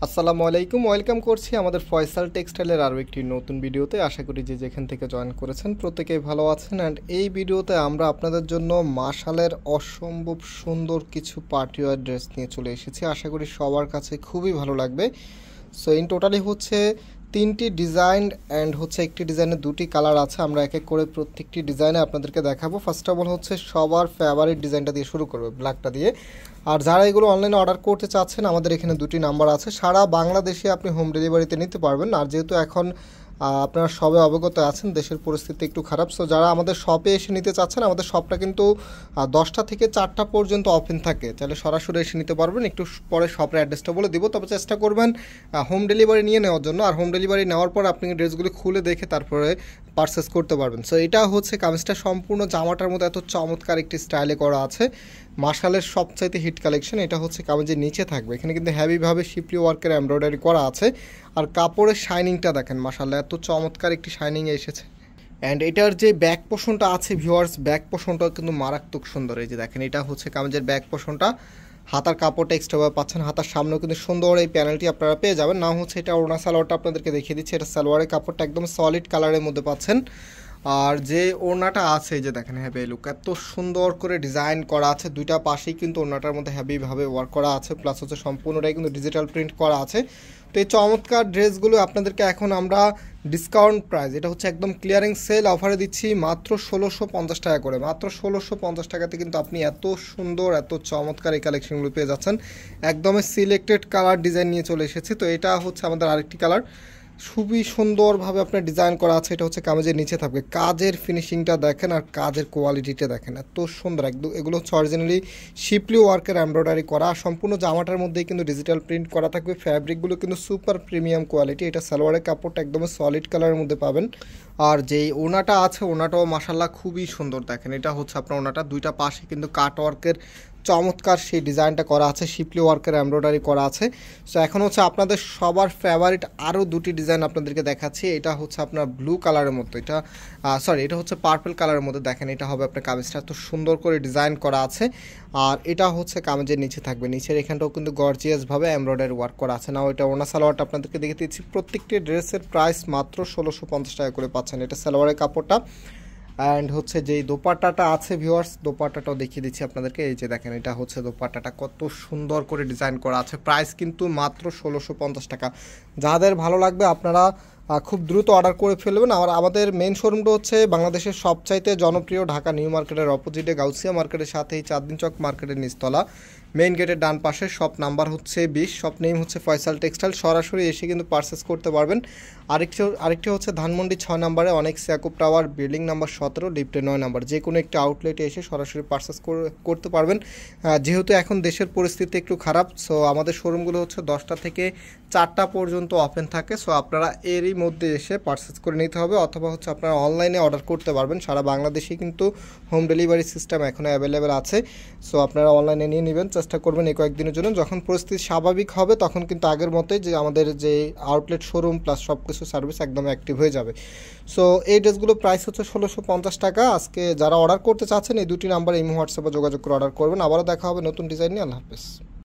আসসালামু আলাইকুম, ওয়েলকাম করছি আমাদের ফয়সাল টেক্সটাইলের আরও একটি নতুন ভিডিওতে। আশা করি যে যেখান থেকে জয়েন করেছেন প্রত্যেকেই ভালো আছেন। অ্যান্ড এই ভিডিওতে আমরা আপনাদের জন্য মাশালের অসম্ভব সুন্দর কিছু পার্টিওয়ার ড্রেস নিয়ে চলে এসেছি। আশা করি সবার কাছে খুবই ভালো লাগবে। সো ইন টোটালি হচ্ছে 3টি ডিজাইন অ্যান্ড হচ্ছে একটি ডিজাইনের 2টি কালার আছে। আমরা এক এক করে প্রত্যেকটি ডিজাইনে আপনাদেরকে দেখাবো। ফার্স্ট অফ অল হচ্ছে সবার ফেভারিট ডিজাইনটা দিয়ে শুরু করবে, ব্ল্যাকটা দিয়ে। আর যারা এগুলো অনলাইনে অর্ডার করতে চাচ্ছেন, আমাদের এখানে 2টি নাম্বার আছে। সারা বাংলাদেশে আপনি হোম ডেলিভারিতে নিতে পারবেন। আর যেহেতু এখন আপনারা সবে অবগত আছেন দেশের পরিস্থিতি একটু খারাপ, সো যারা আমাদের শপে এসে নিতে চাচ্ছেন, আমাদের শপটা কিন্তু 10টা থেকে 4টা পর্যন্ত ওপেন থাকে। তাহলে সরাসরি এসে নিতে পারবেন। একটু পরে শপের অ্যাড্রেসটা বলে দিব, তবে চেষ্টা করবেন হোম ডেলিভারি নিয়ে নেওয়ার জন্য। আর হোম ডেলিভারি নেওয়ার পর আপনি ড্রেসগুলি খুলে দেখে তারপরে পারচেস করতে পারবেন। সো এটা হচ্ছে কামিজটা সম্পূর্ণ জামাটার মতো এত চমৎকার একটি স্টাইলে করা আছে। মাশালের সবচাইতে হিট কালেকশন। এটা হচ্ছে কামিজের নিচে থাকবে, এখানে কিন্তু হেভিভাবে শিপলি ওয়ার্কের এমব্রয়ডারি করা আছে। আর কাপড়ের শাইনিংটা দেখেন, মাশাল্লাহ এত চমৎকার একটি শাইনিং এসেছে। অ্যান্ড এটার যে ব্যাক পোর্শনটা আছে ভিউয়ার্স, ব্যাক পোর্শনটা কিন্তু মারাত্মক সুন্দর। এই যে দেখেন, এটা হচ্ছে কামিজের ব্যাক পোর্শনটা। হাতার কাপড়টা এক্সট্রাভাবে পাচ্ছেন, হাতার সামনেও কিন্তু সুন্দর এই প্যানেলটি আপনারা পেয়ে যাবেন। না হচ্ছে এটা ওড়না সালোয়ারটা আপনাদেরকে দেখিয়ে দিচ্ছি। এটা সালোয়ারের কাপড়টা একদম সলিড কালারের মধ্যে পাচ্ছেন। আর যে ওড়নাটা আছে, যে দেখেন হ্যাভি লুক, এত সুন্দর করে ডিজাইন করা আছে। দুইটা পাশেই কিন্তু ওড়নাটার মধ্যে হ্যাভিভাবে ওয়ার্ক করা আছে, প্লাস হচ্ছে সম্পূর্ণটাই কিন্তু ডিজিটাল প্রিন্ট করা আছে। তো এই চমৎকার ড্রেসগুলো আপনাদেরকে এখন আমরা ডিসকাউন্ট প্রাইস, এটা হচ্ছে একদম ক্লিয়ারিং সেল অফারে দিচ্ছি মাত্র 1650 টাকা করে। মাত্র 1650 টাকাতে কিন্তু আপনি এত সুন্দর এত চমৎকার এই কালেকশনগুলো পেয়ে যাচ্ছেন। একদমই সিলেক্টেড কালার ডিজাইন নিয়ে চলে এসেছি। তো এটা হচ্ছে আমাদের আরেকটি কালার, খুবই সুন্দরভাবে আপনার ডিজাইন করা আছে। এটা হচ্ছে কামিজের নিচে থাকবে। কাজের ফিনিশিংটা দেখেন আর কাজের কোয়ালিটিটা দেখেন, এত সুন্দর। একদম এগুলো হচ্ছে অরিজিনালি শিপলি ওয়ার্কের এমব্রয়ডারি করা। সম্পূর্ণ জামাটার মধ্যেই কিন্তু ডিজিটাল প্রিন্ট করা থাকবে। ফ্যাব্রিকগুলো কিন্তু সুপার প্রিমিয়াম কোয়ালিটি। এটা সালোয়ারের কাপড়টা একদম সলিড কালারের মধ্যে পাবেন। আর যেই ওনাটা আছে, ওনাটাও মাশাল্লাহ খুবই সুন্দর। দেখেন, এটা হচ্ছে আপনার ওনাটা, দুইটা পাশে কিন্তু কাট ওয়ার্কের চমৎকার সেই ডিজাইনটা করা আছে, শিপলি ওয়ার্কের এমব্রয়ডারি করা আছে। সো এখন হচ্ছে আপনাদের সবার ফেভারিট আরও 2টি ডিজাইন আপনাদেরকে দেখাচ্ছি। এটা হচ্ছে আপনার ব্লু কালারের মধ্যে, এটা হচ্ছে পার্পল কালারের মধ্যে। দেখেন, এটা হবে আপনার কামিজটা, এত সুন্দর করে ডিজাইন করা আছে। আর এটা হচ্ছে কামিজের নিচে থাকবে, নিচের এখানটাও কিন্তু গর্জিয়াসভাবে এমব্রয়ডারি ওয়ার্ক করা আছে। না ওইটা ওনা সালোয়ারটা আপনাদেরকে দেখে দিচ্ছি। প্রত্যেকটি ড্রেসের প্রাইস মাত্র 1650 টাকা করে পাচ্ছেন। এটা সালোয়ারের কাপড়টা। অ্যান্ড হচ্ছে যেই দোপাট্টাটা আছে ভিউয়ার্স, দোপাট্টাটাও দেখিয়ে দিচ্ছি আপনাদেরকে। এই যে দেখেন, এটা হচ্ছে দোপাট্টাটা, কত সুন্দর করে ডিজাইন করা আছে। প্রাইস কিন্তু মাত্র 1650 টাকা। যাদের ভালো লাগবে আপনারা খুব দ্রুত অর্ডার করে ফেলবেন। আর আমাদের মেন শোরুমটা হচ্ছে বাংলাদেশের সবচাইতে জনপ্রিয় ঢাকা নিউ মার্কেটের অপোজিটে গাউসিয়া মার্কেটের সাথেই চাঁদনি চক মার্কেটের নিচতলা, মেইন গেটের ডান পাশে। শপ নাম্বার হচ্ছে 20, শপ নেম হচ্ছে ফয়সাল টেক্সটাইল। সরাসরি এসে কিন্তু পারচেস করতে পারবেন। আরেকটি হচ্ছে ধানমন্ডি 6 নম্বরে অনেক ইয়াকুব টাওয়ার, বিল্ডিং নাম্বার 17, লিফটে 9 নম্বর। যে কোনো একটি আউটলেটে এসে সরাসরি পারচেস করতে পারবেন। যেহেতু এখন দেশের পরিস্থিতি একটু খারাপ, সো আমাদের শোরুমগুলো হচ্ছে 10টা থেকে 4টা পর্যন্ত ওপেন থাকে। সো আপনারা এরই মধ্যে এসে পারচেস করে নিতে হবে, অথবা হচ্ছে আপনারা অনলাইনে অর্ডার করতে পারবেন। সারা বাংলাদেশেই কিন্তু হোম ডেলিভারি সিস্টেম এখনও অ্যাভেলেবেল আছে। সো আপনারা অনলাইনে নিয়ে নেবেন, চেষ্টা করবেন এই কয়েকদিনের জন্য। যখন পরিস্থিতি স্বাভাবিক হবে তখন কিন্তু আগের মতোই যে আমাদের যে আউটলেট শোরুম প্লাস সব কিছু সার্ভিস একদম অ্যাক্টিভ হয়ে যাবে। সো এই ড্রেসগুলো প্রাইস হচ্ছে 1650 টাকা। আজকে যারা অর্ডার করতে চাচ্ছেন এই 2টি নাম্বার এই হোয়াটসঅ্যাপে যোগাযোগ করে অর্ডার করবেন। আবারও দেখা হবে নতুন ডিজাইন নিয়ে। আল্লাহ হাফেজ।